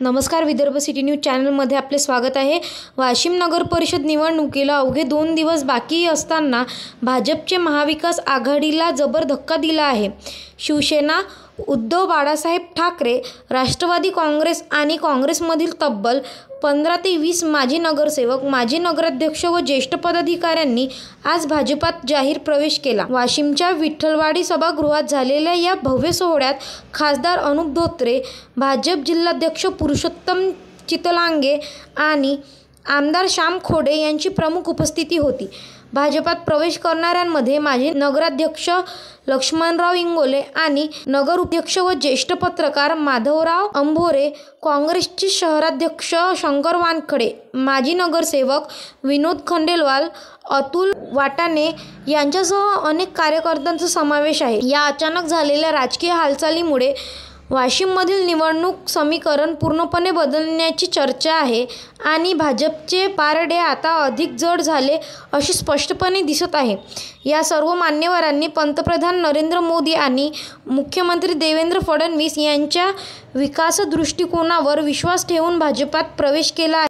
नमस्कार, Vidarbha city news चॅनलमध्ये आपले स्वागत आहे। वाशिम नगर परिषद निवडणुकीला अवघे 2 दिवस बाकी असताना भाजपचे महाविकास आघाडीला जबर धक्का दिला आहे। शिवसेना, उद्धव बाळासाहेब ठाकरे, राष्ट्रवादी काँग्रेस आणि काँग्रेसमधील तब्बल 15 ते 20 माजी नगरसेवक, माजी नगराध्यक्ष व ज्येष्ठ पदाधिकाऱ्यांनी आज भाजपात जाहीर प्रवेश केला। वाशिमच्या विठ्ठलवाडी सभागृहात झालेल्या या भव्य सोहळ्यात खासदार अनुप धोत्रे, भाजप जिल्हाध्यक्ष पुरुषोत्तम चितलांगे आणि आमदार श्याम खोडे यांची प्रमुख उपस्थिती होती। भाजपात प्रवेश करणाऱ्यांमध्ये माजी नगराध्यक्ष लक्ष्मणराव इंगोले आणि नगराध्यक्ष व ज्येष्ठ पत्रकार माधवराव अंभोरे, काँग्रेसचे शहराध्यक्ष शंकर वानखडे, माजी नगरसेवक विनोद खंडेलवाल, अतुल वाटाणे यांच्यासह अनेक कार्यकर्त्यांचा समावेश आहे। या अचानक झालेल्या राजकीय हालचालीमुळे वाशिममधील निवडणूक समीकरण पूर्णपणे बदलण्याची चर्चा आहे आणि भाजपचे पारडे आता अधिक जड झाले असे स्पष्टपणे दिसत आहे। या सर्व मान्यवरांनी पंतप्रधान नरेंद्र मोदी आणि मुख्यमंत्री देवेंद्र फडणवीस यांच्या विकास दृष्टिकोनावर विश्वास ठेवून भाजपात प्रवेश केला आहे।